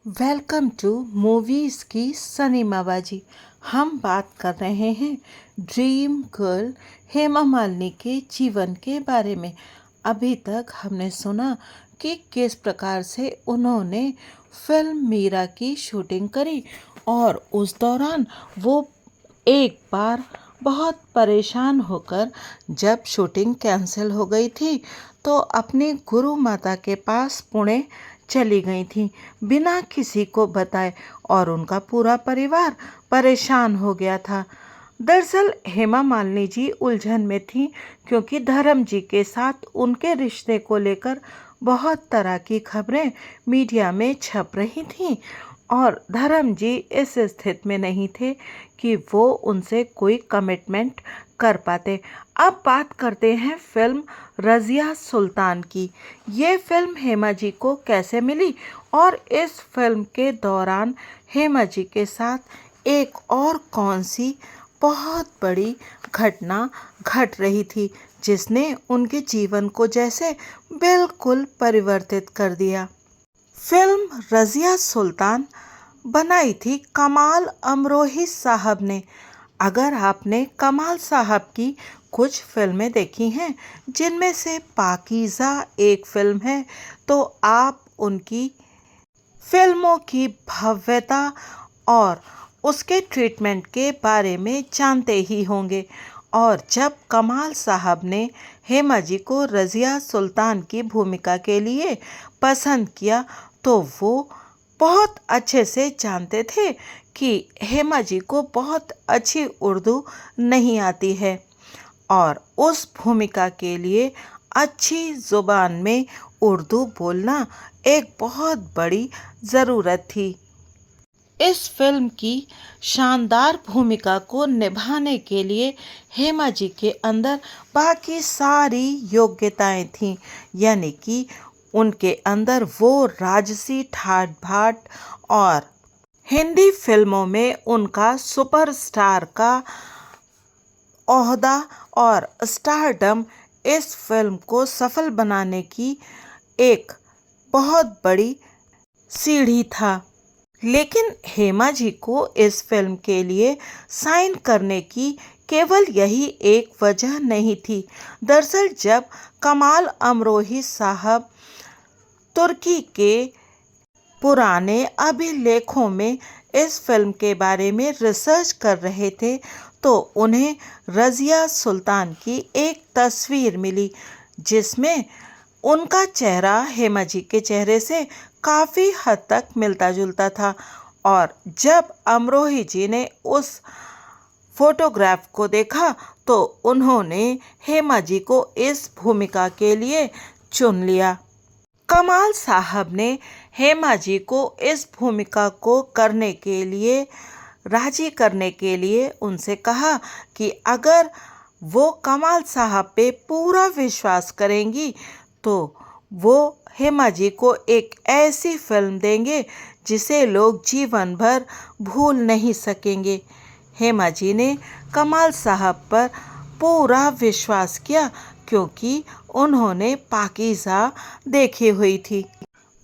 Welcome to movies की सिनेमाबाजी। हम बात कर रहे हैं ड्रीम गर्ल हेमा मालिनी के जीवन के बारे में। अभी तक हमने सुना कि किस प्रकार से उन्होंने फिल्म मीरा की शूटिंग करी और उस दौरान वो एक बार बहुत परेशान होकर जब शूटिंग कैंसिल हो गई थी तो अपनी गुरु माता के पास पुणे चली गई थी बिना किसी को बताए, और उनका पूरा परिवार परेशान हो गया था। दरअसल हेमा मालिनी जी उलझन में थी क्योंकि धर्म जी के साथ उनके रिश्ते को लेकर बहुत तरह की खबरें मीडिया में छप रही थीं और धर्म जी इस स्थिति में नहीं थे कि वो उनसे कोई कमिटमेंट कर पाते। अब बात करते हैं फिल्म रज़िया सुल्तान की। ये फिल्म हेमा जी को कैसे मिली और इस फिल्म के दौरान हेमा जी के साथ एक और कौन सी बहुत बड़ी घटना घट रही थी जिसने उनके जीवन को जैसे बिल्कुल परिवर्तित कर दिया। फिल्म रज़िया सुल्तान बनाई थी कमाल अमरोही साहब ने। अगर आपने कमाल साहब की कुछ फिल्में देखी हैं जिनमें से पाकीज़ा एक फिल्म है तो आप उनकी फिल्मों की भव्यता और उसके ट्रीटमेंट के बारे में जानते ही होंगे। और जब कमाल साहब ने हेमा जी को रज़िया सुल्तान की भूमिका के लिए पसंद किया तो वो बहुत अच्छे से जानते थे कि हेमा जी को बहुत अच्छी उर्दू नहीं आती है और उस भूमिका के लिए अच्छी ज़ुबान में उर्दू बोलना एक बहुत बड़ी ज़रूरत थी। इस फिल्म की शानदार भूमिका को निभाने के लिए हेमा जी के अंदर बाकी सारी योग्यताएं थीं, यानी कि उनके अंदर वो राजसी ठाट बाट और हिंदी फिल्मों में उनका सुपरस्टार का ओहदा और स्टारडम इस फिल्म को सफल बनाने की एक बहुत बड़ी सीढ़ी था। लेकिन हेमा जी को इस फिल्म के लिए साइन करने की केवल यही एक वजह नहीं थी। दरअसल जब कमाल अमरोही साहब तुर्की के पुराने अभिलेखों में इस फिल्म के बारे में रिसर्च कर रहे थे तो उन्हें रज़िया सुल्तान की एक तस्वीर मिली जिसमें उनका चेहरा हेमा जी के चेहरे से काफ़ी हद तक मिलता जुलता था। और जब अमरोही जी ने उस फोटोग्राफ को देखा तो उन्होंने हेमा जी को इस भूमिका के लिए चुन लिया। कमाल साहब ने हेमा जी को इस भूमिका को करने के लिए राजी करने के लिए उनसे कहा कि अगर वो कमाल साहब पे पूरा विश्वास करेंगी तो वो हेमा जी को एक ऐसी फिल्म देंगे जिसे लोग जीवन भर भूल नहीं सकेंगे। हेमा जी ने कमाल साहब पर पूरा विश्वास किया क्योंकि उन्होंने पाकीज़ा देखी हुई थी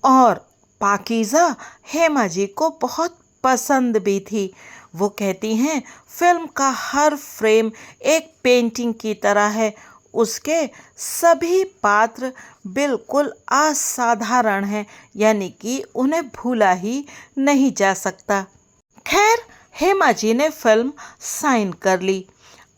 और पाकीज़ा हेमा जी को बहुत पसंद भी थी। वो कहती हैं फिल्म का हर फ्रेम एक पेंटिंग की तरह है, उसके सभी पात्र बिल्कुल असाधारण हैं, यानी कि उन्हें भूला ही नहीं जा सकता। खैर हेमा जी ने फिल्म साइन कर ली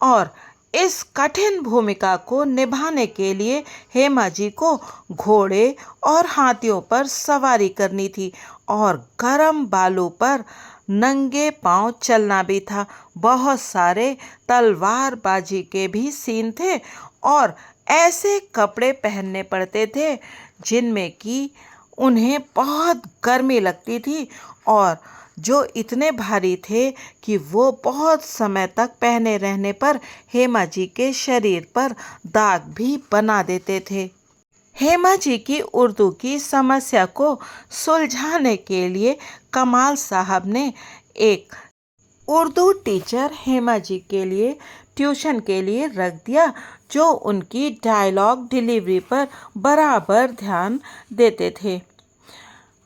और इस कठिन भूमिका को निभाने के लिए हेमा जी को घोड़े और हाथियों पर सवारी करनी थी और गर्म बालू पर नंगे पांव चलना भी था। बहुत सारे तलवारबाजी के भी सीन थे और ऐसे कपड़े पहनने पड़ते थे जिनमें कि उन्हें बहुत गर्मी लगती थी और जो इतने भारी थे कि वो बहुत समय तक पहने रहने पर हेमा जी के शरीर पर दाग भी बना देते थे। हेमा जी की उर्दू की समस्या को सुलझाने के लिए कमाल साहब ने एक उर्दू टीचर हेमा जी के लिए ट्यूशन के लिए रख दिया जो उनकी डायलॉग डिलीवरी पर बराबर ध्यान देते थे।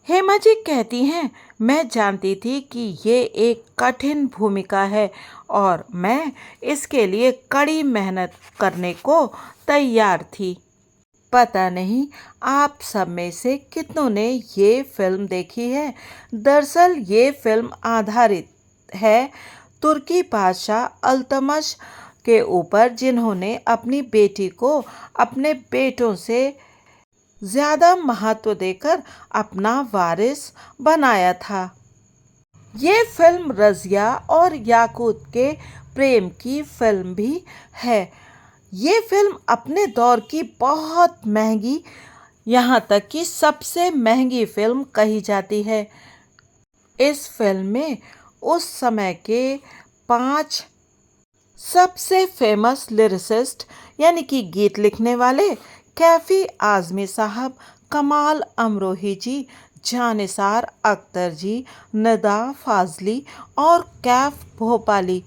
हेमा जी कहती हैं, मैं जानती थी कि ये एक कठिन भूमिका है और मैं इसके लिए कड़ी मेहनत करने को तैयार थी। पता नहीं आप सब में से कितनों ने ये फिल्म देखी है। दरअसल ये फिल्म आधारित है तुर्की बादशाह अल्तमश के ऊपर, जिन्होंने अपनी बेटी को अपने बेटों से ज्यादा महत्व देकर अपना वारिस बनाया था। ये फिल्म रज़िया और याकूत के प्रेम की फिल्म भी है। ये फिल्म अपने दौर की बहुत महंगी, यहाँ तक कि सबसे महंगी फिल्म कही जाती है। इस फिल्म में उस समय के 5 सबसे फेमस लिरिसिस्ट यानी कि गीत लिखने वाले कैफी आजमी साहब, कमाल अमरोही जी, जानिसार अख्तर जी, निदा फाजली और कैफ भोपाली,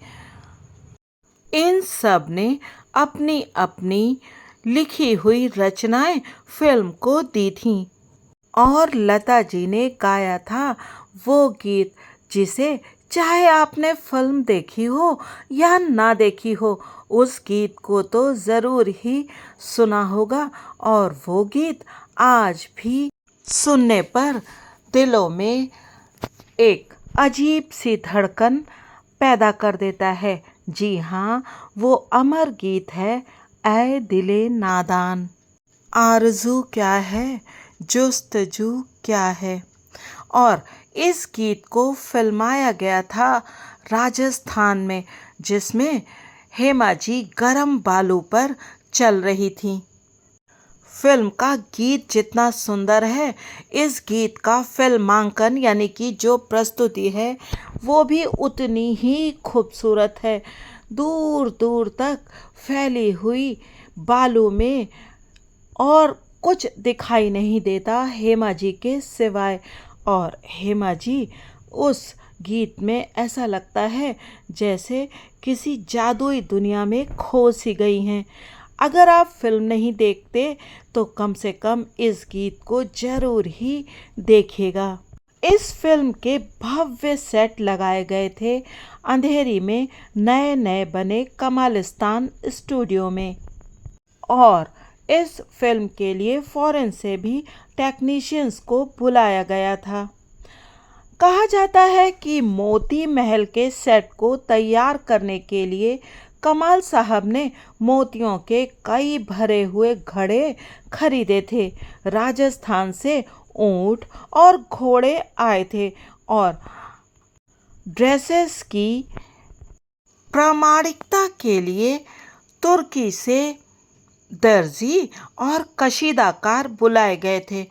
इन सब ने अपनी अपनी लिखी हुई रचनाएं फिल्म को दी थीं। और लता जी ने गाया था वो गीत जिसे चाहे आपने फिल्म देखी हो या ना देखी हो, उस गीत को तो ज़रूर ही सुना होगा। और वो गीत आज भी सुनने पर दिलों में एक अजीब सी धड़कन पैदा कर देता है। जी हाँ, वो अमर गीत है, ऐ दिले नादान। आरज़ू क्या है, जुस्तजू क्या है। और इस गीत को फिल्माया गया था राजस्थान में, जिसमें हेमा जी गरम बालू पर चल रही थी। फिल्म का गीत जितना सुंदर है, इस गीत का फिल्मांकन यानी कि जो प्रस्तुति है वो भी उतनी ही खूबसूरत है। दूर दूर तक फैली हुई बालू में और कुछ दिखाई नहीं देता हेमा जी के सिवाय। और हेमा जी उस गीत में ऐसा लगता है जैसे किसी जादुई दुनिया में खो सी गई हैं। अगर आप फिल्म नहीं देखते तो कम से कम इस गीत को जरूर ही देखिएगा। इस फिल्म के भव्य सेट लगाए गए थे अंधेरी में नए नए बने कमालिस्तान स्टूडियो में। और इस फिल्म के लिए फॉरेन से भी टेक्नीशियंस को बुलाया गया था। कहा जाता है कि मोती महल के सेट को तैयार करने के लिए कमाल साहब ने मोतियों के कई भरे हुए घड़े खरीदे थे। राजस्थान से ऊंट और घोड़े आए थे और ड्रेसेस की प्रामाणिकता के लिए तुर्की से दर्जी और कशीदाकार बुलाए गए थे।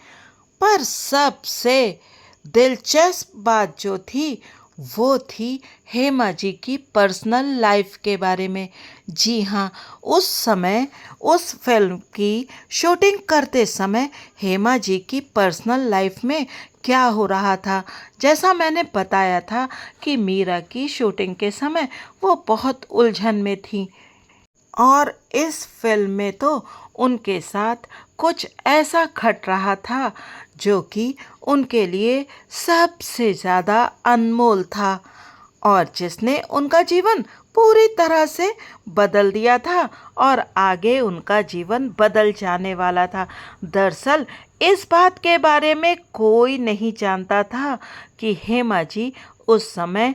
पर सबसे दिलचस्प बात जो थी वो थी हेमा जी की पर्सनल लाइफ के बारे में। जी हाँ, उस समय उस फिल्म की शूटिंग करते समय हेमा जी की पर्सनल लाइफ में क्या हो रहा था। जैसा मैंने बताया था कि मीरा की शूटिंग के समय वो बहुत उलझन में थी और इस फिल्म में तो उनके साथ कुछ ऐसा घट रहा था जो कि उनके लिए सबसे ज़्यादा अनमोल था और जिसने उनका जीवन पूरी तरह से बदल दिया था और आगे उनका जीवन बदल जाने वाला था। दरअसल इस बात के बारे में कोई नहीं जानता था कि हेमा जी उस समय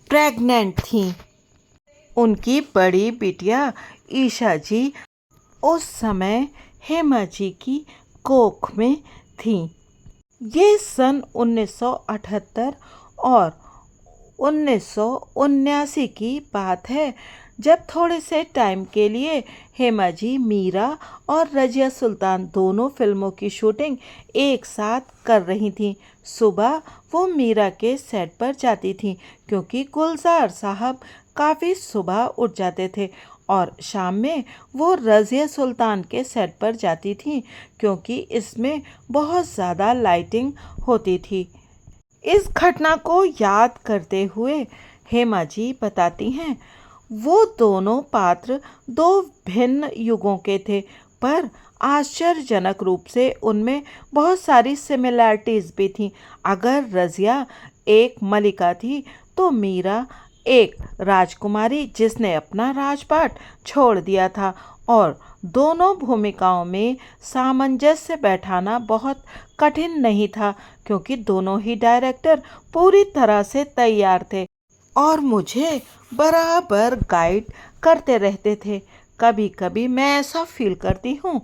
प्रेग्नेंट थीं। उनकी बड़ी बिटिया ईशा जी उस समय हेमा जी की कोख में थी। ये सन 1978 और 1979 की बात है, जब थोड़े से टाइम के लिए हेमा जी मीरा और रजिया सुल्तान दोनों फिल्मों की शूटिंग एक साथ कर रही थीं। सुबह वो मीरा के सेट पर जाती थीं क्योंकि गुलजार साहब काफ़ी सुबह उठ जाते थे और शाम में वो रज़िया सुल्तान के सेट पर जाती थीं क्योंकि इसमें बहुत ज़्यादा लाइटिंग होती थी। इस घटना को याद करते हुए हेमा जी बताती हैं, वो दोनों पात्र दो भिन्न युगों के थे पर आश्चर्यजनक रूप से उनमें बहुत सारी सिमिलैरिटीज भी थीं। अगर रज़िया एक मलिका थी तो मीरा एक राजकुमारी जिसने अपना राजपाट छोड़ दिया था, और दोनों भूमिकाओं में सामंजस्य बैठाना बहुत कठिन नहीं था क्योंकि दोनों ही डायरेक्टर पूरी तरह से तैयार थे और मुझे बराबर गाइड करते रहते थे। कभी कभी मैं ऐसा फील करती हूँ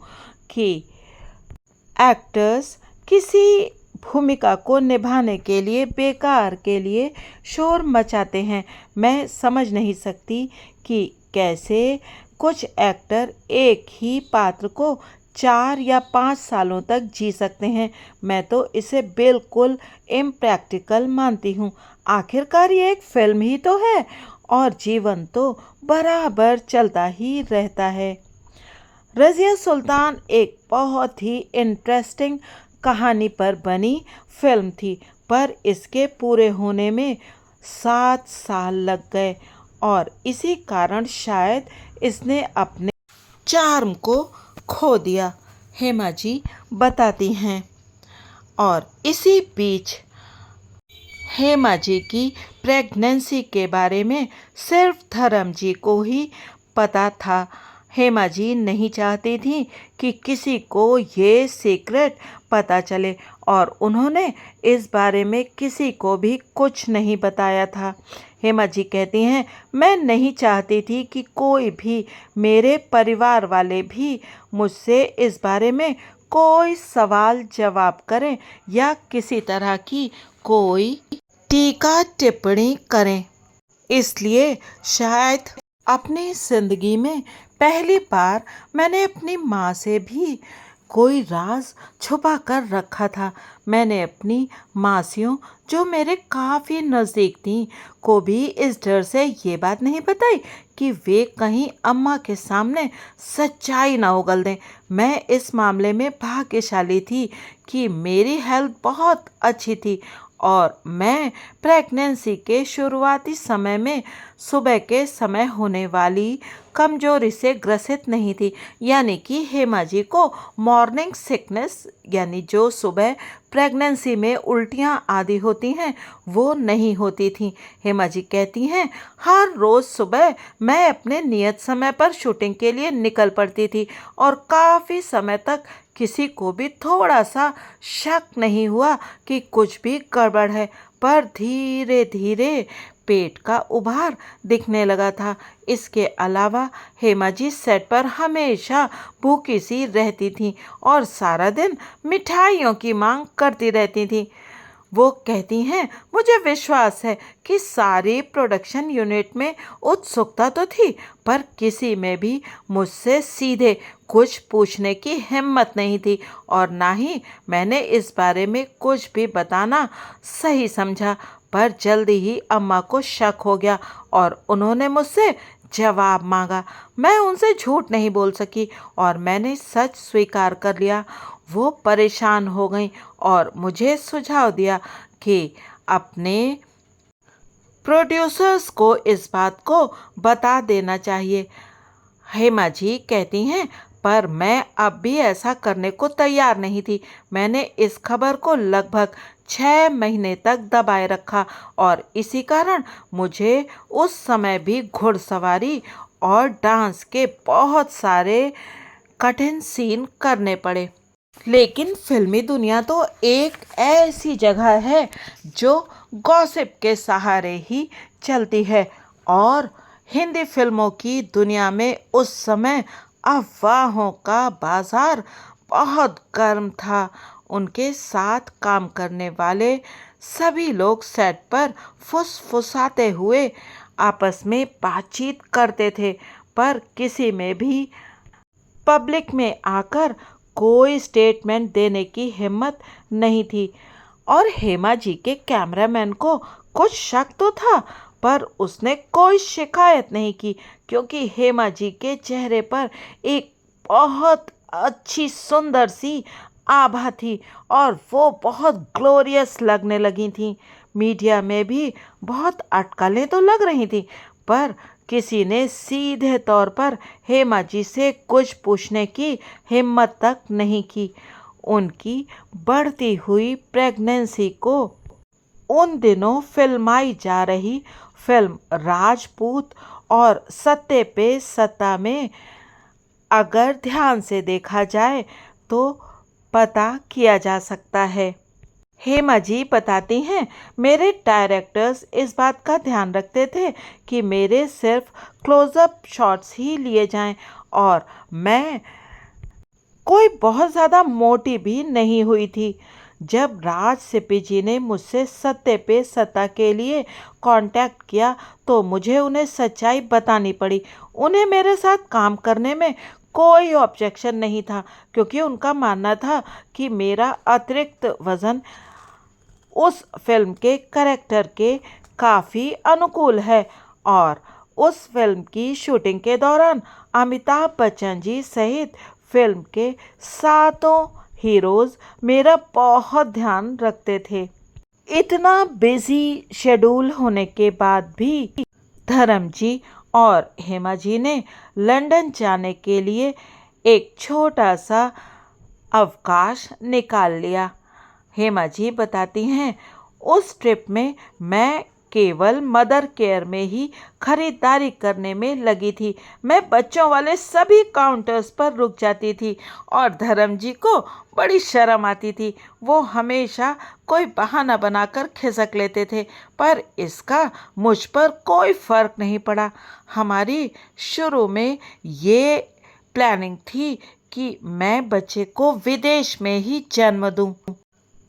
कि एक्टर्स किसी भूमिका को निभाने के लिए बेकार के लिए शोर मचाते हैं। मैं समझ नहीं सकती कि कैसे कुछ एक्टर एक ही पात्र को 4 या 5 सालों तक जी सकते हैं। मैं तो इसे बिल्कुल इम्प्रैक्टिकल मानती हूँ। आखिरकार ये एक फिल्म ही तो है और जीवन तो बराबर चलता ही रहता है। रज़िया सुल्तान एक बहुत ही इंटरेस्टिंग कहानी पर बनी फिल्म थी, पर इसके पूरे होने में 7 साल लग गए और इसी कारण शायद इसने अपने चार्म को खो दिया, हेमा जी बताती हैं। और इसी बीच हेमा जी की प्रेगनेंसी के बारे में सिर्फ धर्म जी को ही पता था। हेमा जी नहीं चाहती थी कि किसी को ये सीक्रेट पता चले और उन्होंने इस बारे में किसी को भी कुछ नहीं बताया था। हेमा जी कहती हैं, मैं नहीं चाहती थी कि कोई भी, मेरे परिवार वाले भी मुझसे इस बारे में कोई सवाल जवाब करें या किसी तरह की कोई टीका टिप्पणी करें। इसलिए शायद अपनी जिंदगी में पहली बार मैंने अपनी माँ से भी कोई राज छुपा कर रखा था। मैंने अपनी मासियों जो मेरे काफ़ी नज़दीक थीं को भी इस डर से ये बात नहीं बताई कि वे कहीं अम्मा के सामने सच्चाई ना उगल दें। मैं इस मामले में भाग्यशाली थी कि मेरी हेल्थ बहुत अच्छी थी और मैं प्रेगनेंसी के शुरुआती समय में सुबह के समय होने वाली कमजोरी से ग्रसित नहीं थी। यानी कि हेमा जी को मॉर्निंग सिकनेस, यानी जो सुबह प्रेगनेंसी में उल्टियाँ आदि होती हैं, वो नहीं होती थी। हेमा जी कहती हैं, हर रोज़ सुबह मैं अपने नियत समय पर शूटिंग के लिए निकल पड़ती थी और काफ़ी समय तक किसी को भी थोड़ा सा शक नहीं हुआ कि कुछ भी गड़बड़ है। पर धीरे धीरे पेट का उभार दिखने लगा था। इसके अलावा हेमा जी सेट पर हमेशा भूखी सी रहती थीं और सारा दिन मिठाइयों की मांग करती रहती थीं। वो कहती हैं, मुझे विश्वास है कि सारी प्रोडक्शन यूनिट में उत्सुकता तो थी, पर किसी में भी मुझसे सीधे कुछ पूछने की हिम्मत नहीं थी और ना ही मैंने इस बारे में कुछ भी बताना सही समझा। पर जल्दी ही अम्मा को शक हो गया और उन्होंने मुझसे जवाब मांगा। मैं उनसे झूठ नहीं बोल सकी और मैंने सच स्वीकार कर लिया। वो परेशान हो गई और मुझे सुझाव दिया कि अपने प्रोड्यूसर्स को इस बात को बता देना चाहिए। हेमा जी कहती हैं, पर मैं अब भी ऐसा करने को तैयार नहीं थी। मैंने इस खबर को लगभग 6 महीने तक दबाए रखा और इसी कारण मुझे उस समय भी घुड़सवारी और डांस के बहुत सारे कठिन सीन करने पड़े। लेकिन फिल्मी दुनिया तो एक ऐसी जगह है जो गॉसिप के सहारे ही चलती है और हिंदी फिल्मों की दुनिया में उस समय अफवाहों का बाजार बहुत गर्म था। उनके साथ काम करने वाले सभी लोग सेट पर फुसफुसाते हुए आपस में बातचीत करते थे, पर किसी में भी पब्लिक में आकर कोई स्टेटमेंट देने की हिम्मत नहीं थी। और हेमा जी के कैमरामैन को कुछ शक तो था, पर उसने कोई शिकायत नहीं की क्योंकि हेमा जी के चेहरे पर एक बहुत अच्छी सुंदर सी आभा थी और वो बहुत ग्लोरियस लगने लगी थी। मीडिया में भी बहुत अटकलें तो लग रही थी, पर किसी ने सीधे तौर पर हेमा जी से कुछ पूछने की हिम्मत तक नहीं की। उनकी बढ़ती हुई प्रेगनेंसी को उन दिनों फिल्माई जा रही फिल्म राजपूत और सत्ते पे सत्ता में अगर ध्यान से देखा जाए तो पता किया जा सकता है। हेमा जी बताती हैं, मेरे डायरेक्टर्स इस बात का ध्यान रखते थे कि मेरे सिर्फ क्लोजअप शॉट्स ही लिए जाएं और मैं कोई बहुत ज़्यादा मोटी भी नहीं हुई थी। जब राज सिप्पी जी ने मुझसे सत्ते पे सत्ता के लिए कांटेक्ट किया तो मुझे उन्हें सच्चाई बतानी पड़ी। उन्हें मेरे साथ काम करने में कोई ऑब्जेक्शन नहीं था क्योंकि उनका मानना था कि मेरा अतिरिक्त वज़न उस फिल्म के कैरेक्टर के काफ़ी अनुकूल है। और उस फिल्म की शूटिंग के दौरान अमिताभ बच्चन जी सहित फिल्म के सातों हीरोज़ मेरा बहुत ध्यान रखते थे। इतना बिजी शेड्यूल होने के बाद भी धर्म जी और हेमा जी ने लंदन जाने के लिए एक छोटा सा अवकाश निकाल लिया। हेमा जी बताती हैं, उस ट्रिप में मैं केवल मदर केयर में ही खरीदारी करने में लगी थी। मैं बच्चों वाले सभी काउंटर्स पर रुक जाती थी और धर्म जी को बड़ी शर्म आती थी। वो हमेशा कोई बहाना बनाकर खिसक लेते थे, पर इसका मुझ पर कोई फर्क नहीं पड़ा। हमारी शुरू में ये प्लानिंग थी कि मैं बच्चे को विदेश में ही जन्म दूं,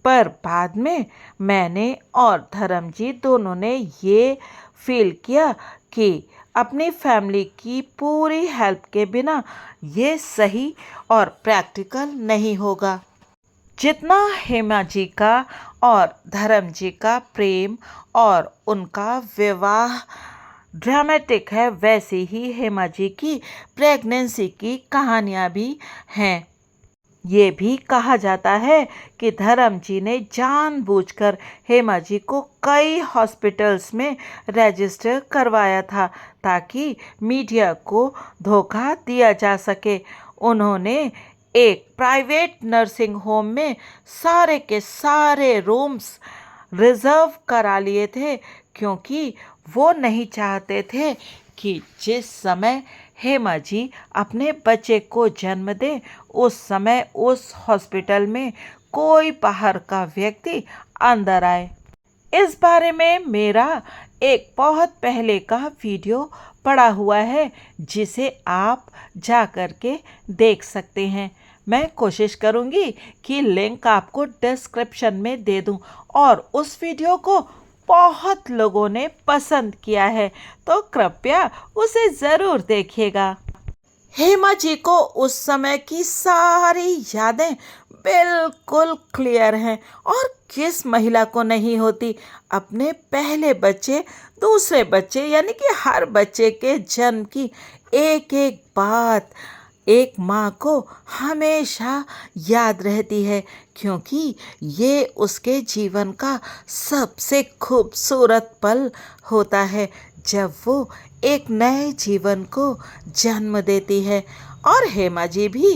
पर बाद में मैंने और धर्म जी दोनों ने ये फील किया कि अपनी फैमिली की पूरी हेल्प के बिना ये सही और प्रैक्टिकल नहीं होगा। जितना हेमा जी का और धर्म जी का प्रेम और उनका विवाह ड्रामेटिक है, वैसी ही हेमा जी की प्रेगनेंसी की कहानियाँ भी हैं। ये भी कहा जाता है कि धर्म जी ने जानबूझकर हेमा जी को कई हॉस्पिटल्स में रजिस्टर करवाया था ताकि मीडिया को धोखा दिया जा सके। उन्होंने एक प्राइवेट नर्सिंग होम में सारे के सारे रूम्स रिजर्व करा लिए थे क्योंकि वो नहीं चाहते थे कि जिस समय हेमा जी अपने बच्चे को जन्म दे उस समय उस हॉस्पिटल में कोई बाहर का व्यक्ति अंदर आए। इस बारे में मेरा एक बहुत पहले का वीडियो पड़ा हुआ है जिसे आप जा कर के देख सकते हैं। मैं कोशिश करूंगी कि लिंक आपको डिस्क्रिप्शन में दे दूं और उस वीडियो को बहुत लोगों ने पसंद किया है तो कृपया उसे ज़रूर देखिएगा। हेमा जी को उस समय की सारी यादें बिल्कुल क्लियर हैं और किस महिला को नहीं होती। अपने पहले बच्चे, दूसरे बच्चे यानी कि हर बच्चे के जन्म की एक एक बात एक माँ को हमेशा याद रहती है क्योंकि ये उसके जीवन का सबसे खूबसूरत पल होता है जब वो एक नए जीवन को जन्म देती है। और हेमा जी भी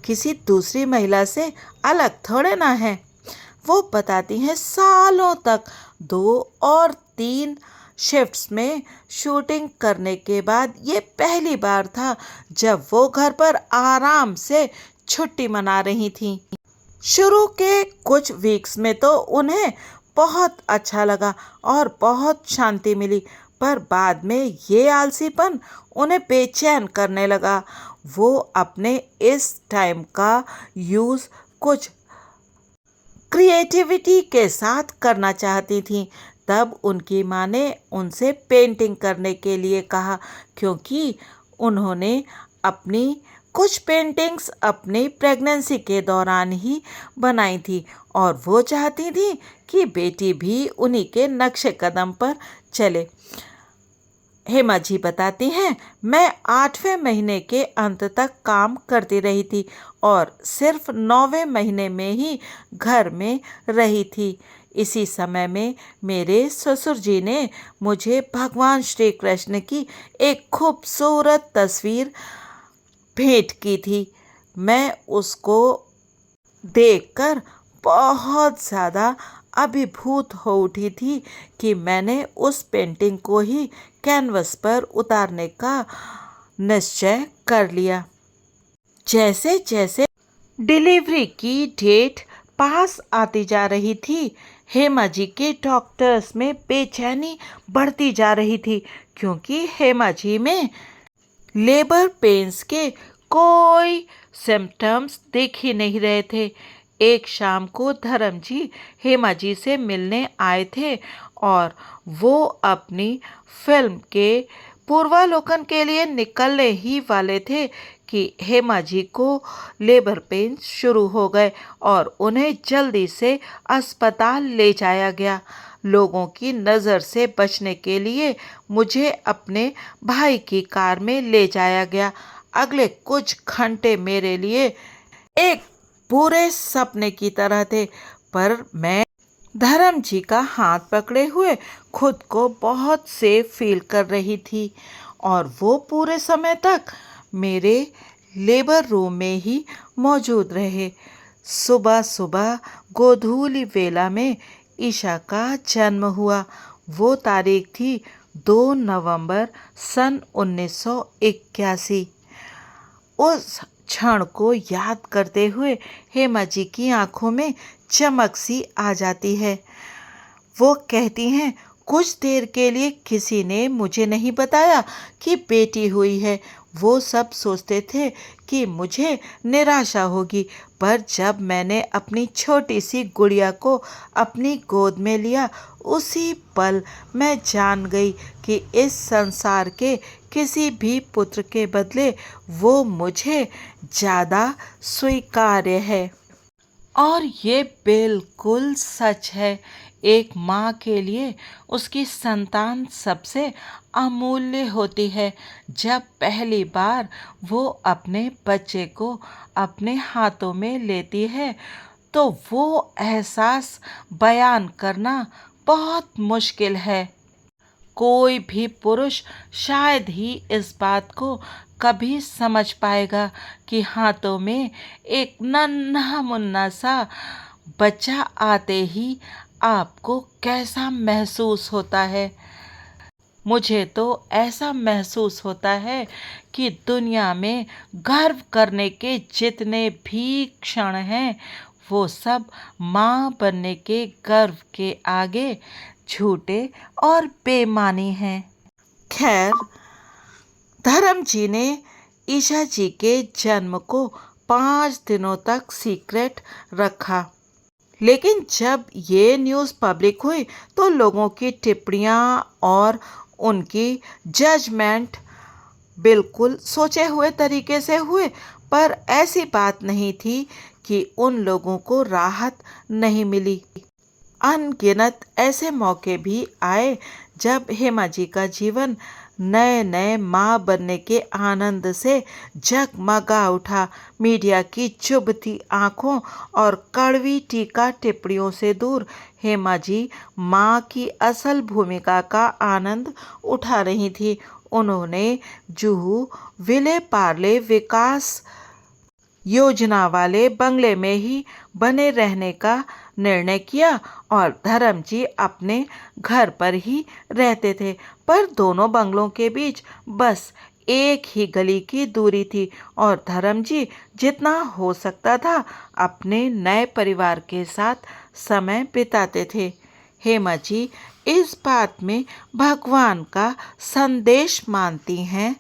किसी दूसरी महिला से अलग थोड़े ना है। वो बताती हैं सालों तक 2 और 3 शिफ्ट्स में शूटिंग करने के बाद ये पहली बार था जब वो घर पर आराम से छुट्टी मना रही थी। शुरू के कुछ वीक्स में तो उन्हें बहुत अच्छा लगा और बहुत शांति मिली, पर बाद में ये आलसीपन उन्हें बेचैन करने लगा। वो अपने इस टाइम का यूज़ कुछ क्रिएटिविटी के साथ करना चाहती थी। तब उनकी माँ ने उनसे पेंटिंग करने के लिए कहा क्योंकि उन्होंने अपनी कुछ पेंटिंग्स अपनी प्रेगनेंसी के दौरान ही बनाई थी और वो चाहती थी कि बेटी भी उन्हीं के नक्शे कदम पर चले। हेमा जी बताती हैं, मैं 8वें महीने के अंत तक काम करती रही थी और सिर्फ 9वें महीने में ही घर में रही थी। इसी समय में मेरे ससुर जी ने मुझे भगवान श्री कृष्ण की एक खूबसूरत तस्वीर भेंट की थी। मैं उसको देखकर बहुत ज़्यादा अभिभूत हो उठी थी कि मैंने उस पेंटिंग को ही कैनवस पर उतारने का निश्चय कर लिया। जैसे जैसे डिलीवरी की डेट पास आती जा रही थी, हेमा जी के डॉक्टर्स में बेचैनी बढ़ती जा रही थी, क्योंकि हेमा जी में लेबर पेन्स के कोई सिम्टम्स दिख ही नहीं रहे थे। एक शाम को धर्म जी हेमा जी से मिलने आए थे और वो अपनी फिल्म के पूर्वालोकन के लिए निकलने ही वाले थे कि हेमा जी को लेबर पेन शुरू हो गए और उन्हें जल्दी से अस्पताल ले जाया गया। लोगों की नज़र से बचने के लिए मुझे अपने भाई की कार में ले जाया गया। अगले कुछ घंटे मेरे लिए एक पूरे सपने की तरह थे, पर मैं धर्म जी का हाथ पकड़े हुए खुद को बहुत सेफ फील कर रही थी और वो पूरे समय तक मेरे लेबर रूम में ही मौजूद रहे। सुबह सुबह गोधूली वेला में ईशा का जन्म हुआ। वो तारीख थी 2 नवंबर सन 1981। उस क्षण को याद करते हुए हेमा जी की आंखों में चमक सी आ जाती है। वो कहती हैं, कुछ देर के लिए किसी ने मुझे नहीं बताया कि बेटी हुई है। वो सब सोचते थे कि मुझे निराशा होगी, पर जब मैंने अपनी छोटी सी गुड़िया को अपनी गोद में लिया, उसी पल मैं जान गई कि इस संसार के किसी भी पुत्र के बदले वो मुझे ज़्यादा स्वीकार्य है। और ये बिल्कुल सच है। एक माँ के लिए उसकी संतान सबसे अमूल्य होती है। जब पहली बार वो अपने बच्चे को अपने हाथों में लेती है, तो वो एहसास बयान करना बहुत मुश्किल है। कोई भी पुरुष शायद ही इस बात को कभी समझ पाएगा कि हाथों में एक नन्हा मुन्ना सा बच्चा आते ही आपको कैसा महसूस होता है। मुझे तो ऐसा महसूस होता है कि दुनिया में गर्व करने के जितने भी क्षण हैं, वो सब माँ बनने के गर्व के आगे झूठे और बेमानी हैं। खैर, धर्म जी ने ईशा जी के जन्म को 5 दिनों तक सीक्रेट रखा, लेकिन जब ये न्यूज़ पब्लिक हुई तो लोगों की टिप्पणियाँ और उनकी जजमेंट बिल्कुल सोचे हुए तरीके से हुए। पर ऐसी बात नहीं थी कि उन लोगों को राहत नहीं मिली। अनगिनत ऐसे मौके भी आए जब हेमा जी का जीवन नए नए माँ बनने के आनंद से जगमगा उठा। मीडिया की चुभती आंखों और कड़वी टीका टिप्पणियों से दूर हेमा जी माँ की असल भूमिका का आनंद उठा रही थी। उन्होंने जुहू विले पार्ले विकास योजना वाले बंगले में ही बने रहने का निर्णय किया और धर्म जी अपने घर पर ही रहते थे। पर दोनों बंगलों के बीच बस एक ही गली की दूरी थी और धर्म जी जितना हो सकता था अपने नए परिवार के साथ समय बिताते थे। हेमा जी इस बात में भगवान का संदेश मानती हैं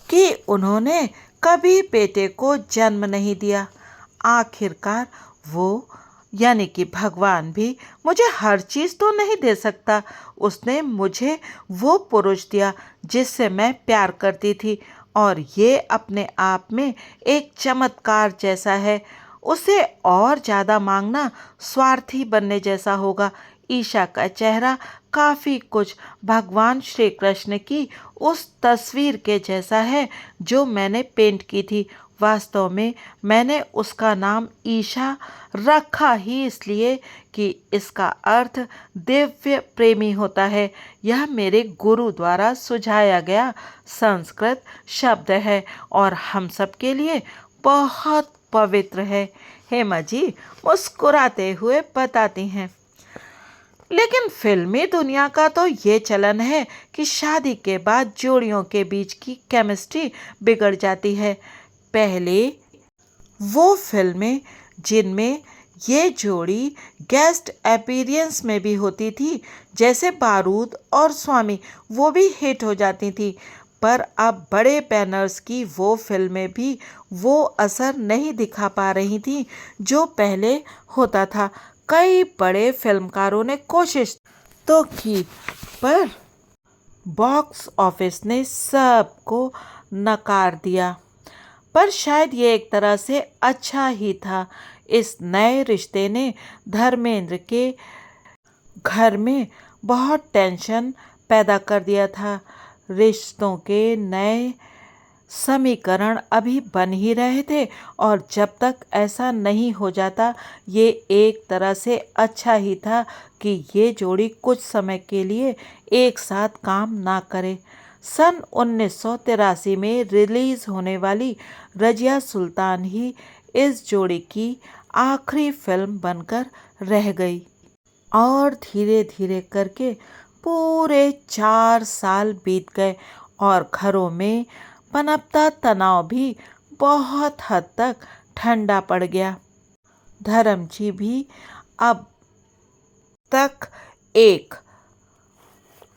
कि उन्होंने कभी बेटे को जन्म नहीं दिया। आखिरकार वो यानी कि भगवान भी मुझे हर चीज़ तो नहीं दे सकता। उसने मुझे वो पुरुष दिया जिससे मैं प्यार करती थी और ये अपने आप में एक चमत्कार जैसा है। उसे और ज़्यादा मांगना स्वार्थी बनने जैसा होगा। ईशा का चेहरा काफ़ी कुछ भगवान श्री कृष्ण की उस तस्वीर के जैसा है जो मैंने पेंट की थी। वास्तव में मैंने उसका नाम ईशा रखा ही इसलिए कि इसका अर्थ दिव्य प्रेमी होता है। यह मेरे गुरु द्वारा सुझाया गया संस्कृत शब्द है और हम सब के लिए बहुत पवित्र है। हेमा जी मुस्कुराते हुए बताती हैं। लेकिन फिल्मी दुनिया का तो ये चलन है कि शादी के बाद जोड़ियों के बीच की केमिस्ट्री बिगड़ जाती है। पहले वो फिल्में जिनमें ये जोड़ी गेस्ट अपीयरेंस में भी होती थी, जैसे बारूद और स्वामी, वो भी हिट हो जाती थी। पर अब बड़े बैनर्स की वो फिल्में भी वो असर नहीं दिखा पा रही थी जो पहले होता था। कई बड़े फिल्मकारों ने कोशिश तो की, पर बॉक्स ऑफिस ने सबको नकार दिया। पर शायद ये एक तरह से अच्छा ही था। इस नए रिश्ते ने धर्मेंद्र के घर में बहुत टेंशन पैदा कर दिया था। रिश्तों के नए समीकरण अभी बन ही रहे थे और जब तक ऐसा नहीं हो जाता, ये एक तरह से अच्छा ही था कि ये जोड़ी कुछ समय के लिए एक साथ काम ना करे। सन 1983 में रिलीज होने वाली रजिया सुल्तान ही इस जोड़ी की आखिरी फिल्म बनकर रह गई और धीरे धीरे करके पूरे 4 साल बीत गए और घरों में पनपता तनाव भी बहुत हद तक ठंडा पड़ गया। धर्म जी भी अब तक एक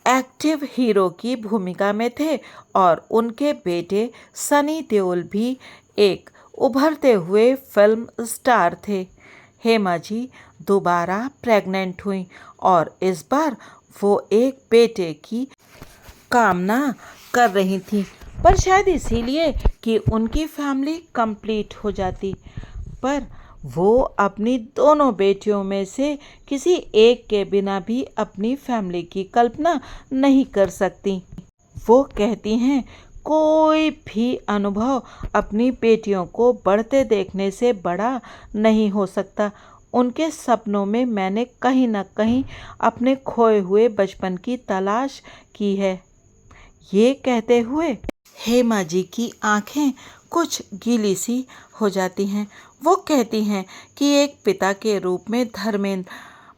एक्टिव हीरो की भूमिका में थे और उनके बेटे सनी देओल भी एक उभरते हुए फिल्म स्टार थे। हेमा जी दोबारा प्रेग्नेंट हुई और इस बार वो एक बेटे की कामना कर रही थी, पर शायद इसीलिए कि उनकी फैमिली कंप्लीट हो जाती। पर वो अपनी दोनों बेटियों में से किसी एक के बिना भी अपनी फैमिली की कल्पना नहीं कर सकती। वो कहती हैं, कोई भी अनुभव अपनी बेटियों को बढ़ते देखने से बड़ा नहीं हो सकता। उनके सपनों में मैंने कहीं न कहीं अपने खोए हुए बचपन की तलाश की है। ये कहते हुए हेमा जी की आंखें कुछ गीली सी हो जाती हैं। वो कहती हैं कि एक पिता के रूप में धर्मेंद्र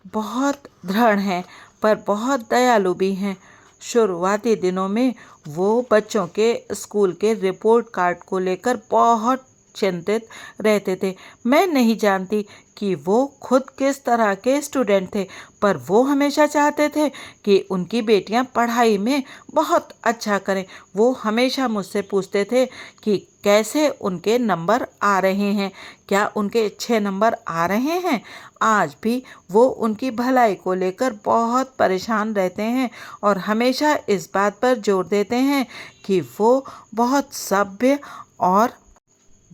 बहुत दृढ़ हैं, पर बहुत दयालु भी हैं। शुरुआती दिनों में वो बच्चों के स्कूल के रिपोर्ट कार्ड को लेकर बहुत चिंतित रहते थे। मैं नहीं जानती कि वो खुद किस तरह के स्टूडेंट थे, पर वो हमेशा चाहते थे कि उनकी बेटियां पढ़ाई में बहुत अच्छा करें। वो हमेशा मुझसे पूछते थे कि कैसे उनके नंबर आ रहे हैं, क्या उनके अच्छे नंबर आ रहे हैं। आज भी वो उनकी भलाई को लेकर बहुत परेशान रहते हैं और हमेशा इस बात पर जोर देते हैं कि वो बहुत सभ्य और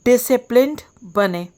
डिसिप्लिन्ड बने।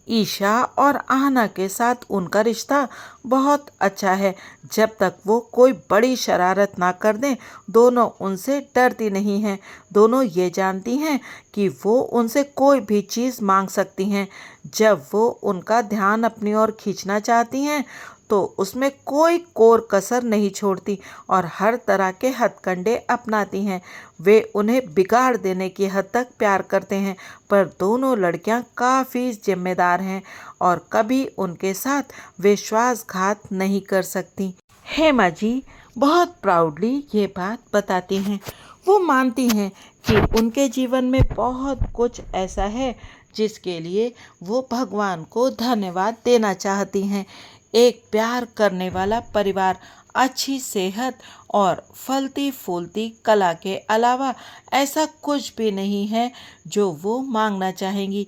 ईशा और आहना के साथ उनका रिश्ता बहुत अच्छा है। जब तक वो कोई बड़ी शरारत ना कर दें, दोनों उनसे डरती नहीं हैं। दोनों ये जानती हैं कि वो उनसे कोई भी चीज़ मांग सकती हैं। जब वो उनका ध्यान अपनी ओर खींचना चाहती हैं तो उसमें कोई कोर कसर नहीं छोड़ती और हर तरह के हथकंडे अपनाती हैं। वे उन्हें बिगाड़ देने की हद तक प्यार करते हैं, पर दोनों लड़कियां काफ़ी जिम्मेदार हैं और कभी उनके साथ विश्वासघात नहीं कर सकती। हेमा जी बहुत प्राउडली ये बात बताती हैं। वो मानती हैं कि उनके जीवन में बहुत कुछ ऐसा है जिसके लिए वो भगवान को धन्यवाद देना चाहती हैं। एक प्यार करने वाला परिवार, अच्छी सेहत और फलती फूलती कला के अलावा ऐसा कुछ भी नहीं है जो वो मांगना चाहेंगी।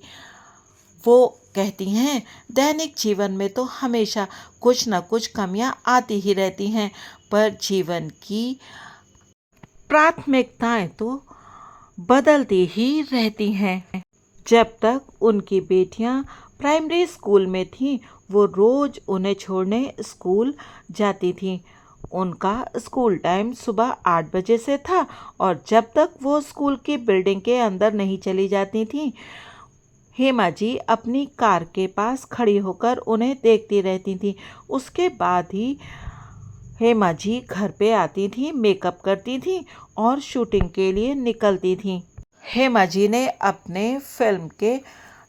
वो कहती हैं, दैनिक जीवन में तो हमेशा कुछ न कुछ कमियां आती ही रहती हैं, पर जीवन की प्राथमिकताएं तो बदलती ही रहती हैं। जब तक उनकी बेटियां प्राइमरी स्कूल में थीं, वो रोज उन्हें छोड़ने स्कूल जाती थीं। उनका स्कूल टाइम सुबह 8 बजे से था और जब तक वो स्कूल की बिल्डिंग के अंदर नहीं चली जाती थी, हेमा जी अपनी कार के पास खड़ी होकर उन्हें देखती रहती थी। उसके बाद ही हेमा जी घर पे आती थी, मेकअप करती थी और शूटिंग के लिए निकलती थी। हेमा जी ने अपने फिल्म के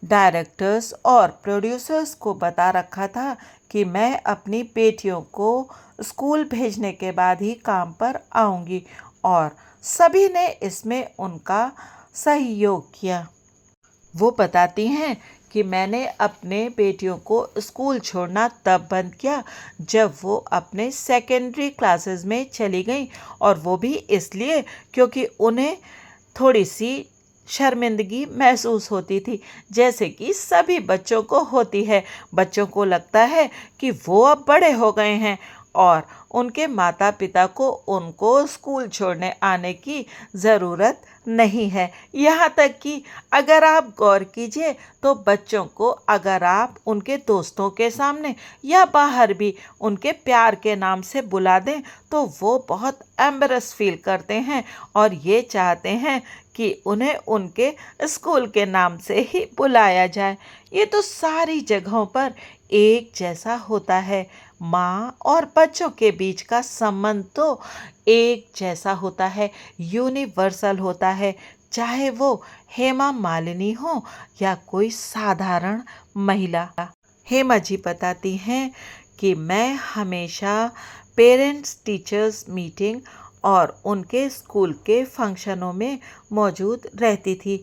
डायरेक्टर्स और प्रोड्यूसर्स को बता रखा था कि मैं अपनी बेटियों को स्कूल भेजने के बाद ही काम पर आऊँगी और सभी ने इसमें उनका सहयोग किया। वो बताती हैं कि मैंने अपने बेटियों को स्कूल छोड़ना तब बंद किया जब वो अपने सेकेंडरी क्लासेस में चली गईं, और वो भी इसलिए क्योंकि उन्हें थोड़ी सी शर्मिंदगी महसूस होती थी, जैसे कि सभी बच्चों को होती है। बच्चों को लगता है कि वो अब बड़े हो गए हैं और उनके माता पिता को उनको स्कूल छोड़ने आने की ज़रूरत नहीं है। यहाँ तक कि अगर आप गौर कीजिए तो बच्चों को अगर आप उनके दोस्तों के सामने या बाहर भी उनके प्यार के नाम से बुला दें तो वो बहुत एम्बरस फील करते हैं और ये चाहते हैं कि उन्हें उनके स्कूल के नाम से ही बुलाया जाए। ये तो सारी जगहों पर एक जैसा होता है। माँ और बच्चों के बीच का संबंध तो एक जैसा होता है, यूनिवर्सल होता है, चाहे वो हेमा मालिनी हो या कोई साधारण महिला। हेमा जी बताती हैं कि मैं हमेशा पेरेंट्स टीचर्स मीटिंग और उनके स्कूल के फंक्शनों में मौजूद रहती थी।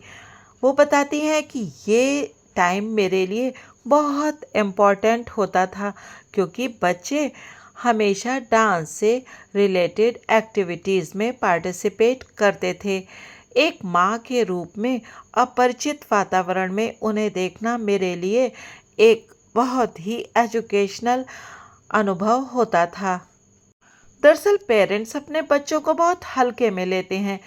वो बताती हैं कि ये टाइम मेरे लिए बहुत इम्पोर्टेंट होता था क्योंकि बच्चे हमेशा डांस से रिलेटेड एक्टिविटीज़ में पार्टिसिपेट करते थे। एक माँ के रूप में अपरिचित वातावरण में उन्हें देखना मेरे लिए एक बहुत ही एजुकेशनल अनुभव होता था। दरअसल पेरेंट्स अपने बच्चों को बहुत हल्के में लेते हैं,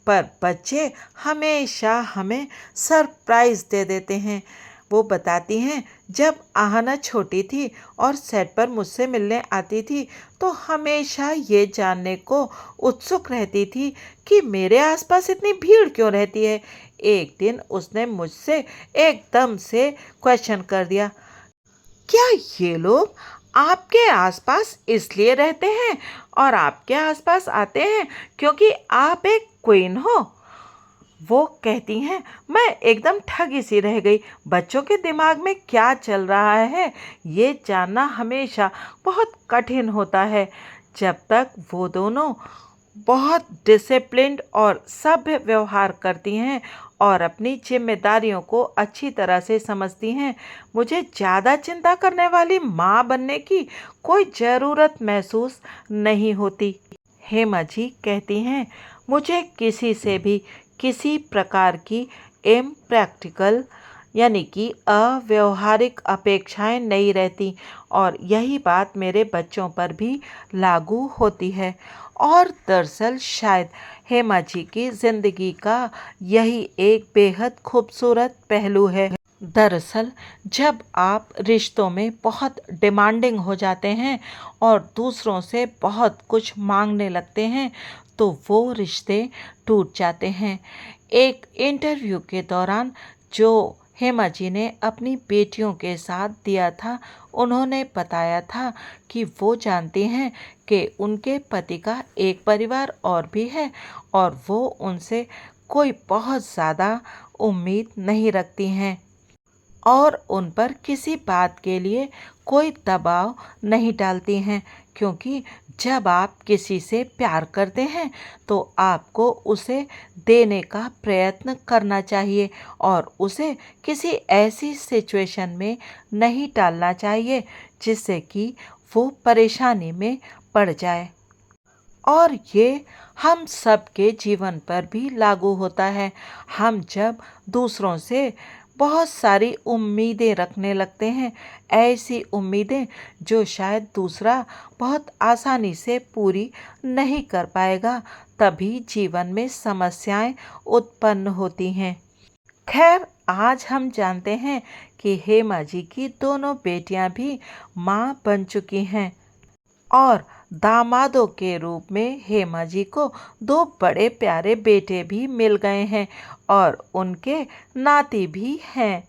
पर बच्चे हमेशा हमें सरप्राइज दे देते हैं। वो बताती हैं जब आहना छोटी थी और सेट पर मुझसे मिलने आती थी तो हमेशा ये जानने को उत्सुक रहती थी कि मेरे आसपास इतनी भीड़ क्यों रहती है। एक दिन उसने मुझसे एकदम से क्वेश्चन कर दिया, क्या ये लोग आपके आसपास इसलिए रहते हैं और आपके आसपास आते हैं क्योंकि आप एक क्वीन हो? वो कहती हैं मैं एकदम ठगी सी रह गई। बच्चों के दिमाग में क्या चल रहा है ये जानना हमेशा बहुत कठिन होता है। जब तक वो दोनों बहुत डिसिप्लिन्ड और सभ्य व्यवहार करती हैं और अपनी जिम्मेदारियों को अच्छी तरह से समझती हैं, मुझे ज़्यादा चिंता करने वाली माँ बनने की कोई ज़रूरत महसूस नहीं होती। हेमा जी कहती हैं मुझे किसी से भी किसी प्रकार की इम्प्रैक्टिकल यानी कि अव्यवहारिक अपेक्षाएं नहीं रहती और यही बात मेरे बच्चों पर भी लागू होती है। और दरअसल शायद हेमा जी की ज़िंदगी का यही एक बेहद खूबसूरत पहलू है। दरअसल जब आप रिश्तों में बहुत डिमांडिंग हो जाते हैं और दूसरों से बहुत कुछ मांगने लगते हैं तो वो रिश्ते टूट जाते हैं। एक इंटरव्यू के दौरान जो हेमा जी ने अपनी बेटियों के साथ दिया था, उन्होंने बताया था कि वो जानती हैं कि उनके पति का एक परिवार और भी है और वो उनसे कोई बहुत ज़्यादा उम्मीद नहीं रखती हैं और उन पर किसी बात के लिए कोई दबाव नहीं डालती हैं, क्योंकि जब आप किसी से प्यार करते हैं तो आपको उसे देने का प्रयत्न करना चाहिए और उसे किसी ऐसी सिचुएशन में नहीं डालना चाहिए जिससे कि वो परेशानी में पड़ जाए। और ये हम सबके जीवन पर भी लागू होता है। हम जब दूसरों से बहुत सारी उम्मीदें रखने लगते हैं, ऐसी उम्मीदें जो शायद दूसरा बहुत आसानी से पूरी नहीं कर पाएगा, तभी जीवन में समस्याएं उत्पन्न होती हैं। खैर आज हम जानते हैं कि हेमा जी की दोनों बेटियां भी माँ बन चुकी हैं। और दामादों के रूप में हेमा जी को दो बड़े प्यारे बेटे भी मिल गए हैं और उनके नाती भी हैं।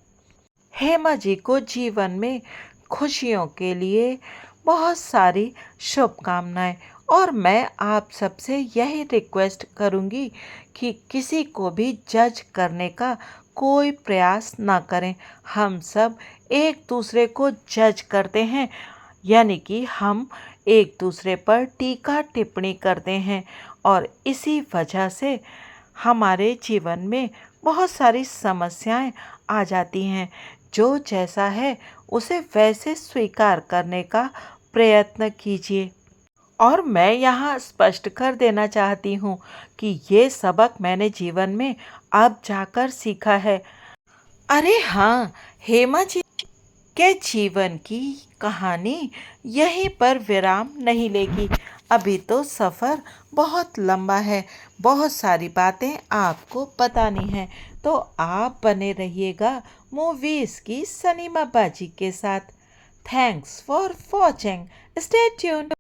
हेमा जी को जीवन में खुशियों के लिए बहुत सारी शुभकामनाएं। और मैं आप सबसे यही रिक्वेस्ट करूंगी कि किसी को भी जज करने का कोई प्रयास ना करें। हम सब एक दूसरे को जज करते हैं, यानी कि हम एक दूसरे पर टीका टिप्पणी करते हैं और इसी वजह से हमारे जीवन में बहुत सारी समस्याएं आ जाती हैं। जो जैसा है उसे वैसे स्वीकार करने का प्रयत्न कीजिए। और मैं यहाँ स्पष्ट कर देना चाहती हूँ कि ये सबक मैंने जीवन में अब जाकर सीखा है। अरे हाँ, हेमा जी के जीवन की कहानी यहीं पर विराम नहीं लेगी। अभी तो सफ़र बहुत लंबा है, बहुत सारी बातें आपको बतानी हैं। तो आप बने रहिएगा मूवीज़ की सनीमा बाजी के साथ। Thanks for watching, stay tuned.